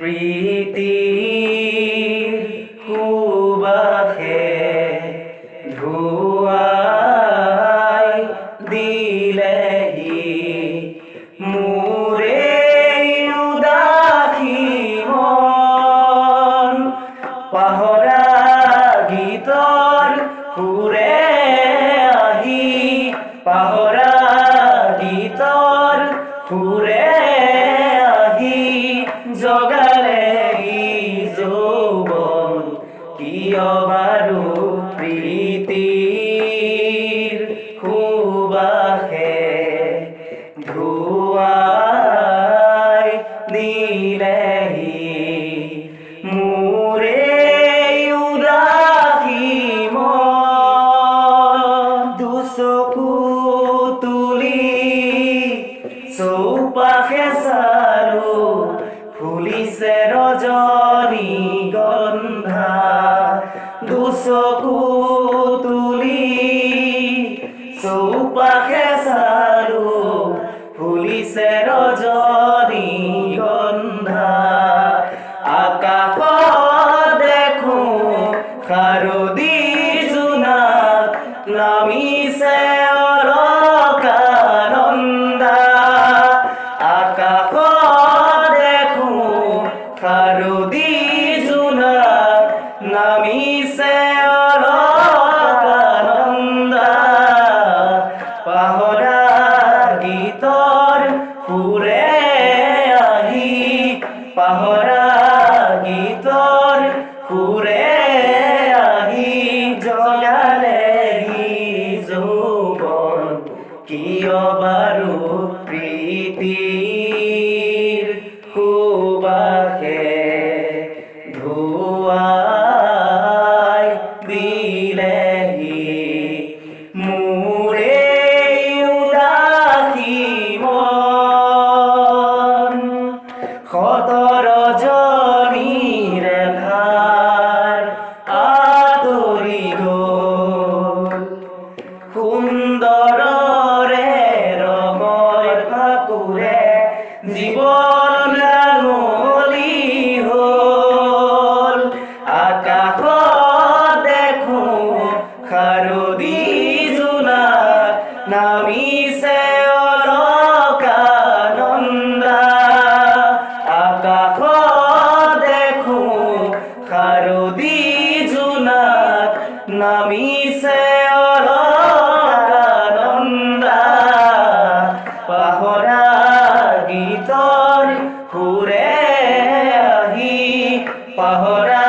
প্ৰীতিৰ সুবাসে ধুৱাই দিলেহি মোৰে উদাসী মন। পাহৰা গীতৰ সুৰে আহি, পাহৰা গীতৰ সুৰে আহি জগালেহি যৌৱন। কিয় বাৰু প্ৰীতিৰ সুবাসে ধুৱাই দিলেহি মোৰে উদাসী মন। দুচকু তুলি চৌপাশে চালো, ফুলিছে ৰজনীগন্ধা। দুচকু তুলি চৌপাশে চালো, ফুলিছে ৰজনীগন্ধা। আকাশত দেখো শাৰদী জোনাক, নামিছে অলকানন্দা। আকাশত দেখো শাৰদী জোনাক, নামিছে অলকানন্দা। পাহৰা গীতৰ সুৰে আহি, পাহৰা গীতৰ সুৰে আহি জগালেহি যৌৱন। কিয় বাৰু প্ৰীতিৰ সুবাসে ধুৱাই দিলেহি মোৰে উদাসী মন। শত ৰজনীৰে ধাৰ আঁতৰি গ'ল, সুন্দৰৰে ৰঙৰ ফাকুৰে জীৱন ৰাঙলী হ'ল। আকাশত দেখো শাৰদী জোনাক, নামিছে অলকানন্দা। আকাশত দেখো শাৰদী জোনাক, নামিছে অলকানন্দা। পাহৰা গীতৰ সুৰে আহি, পাহৰা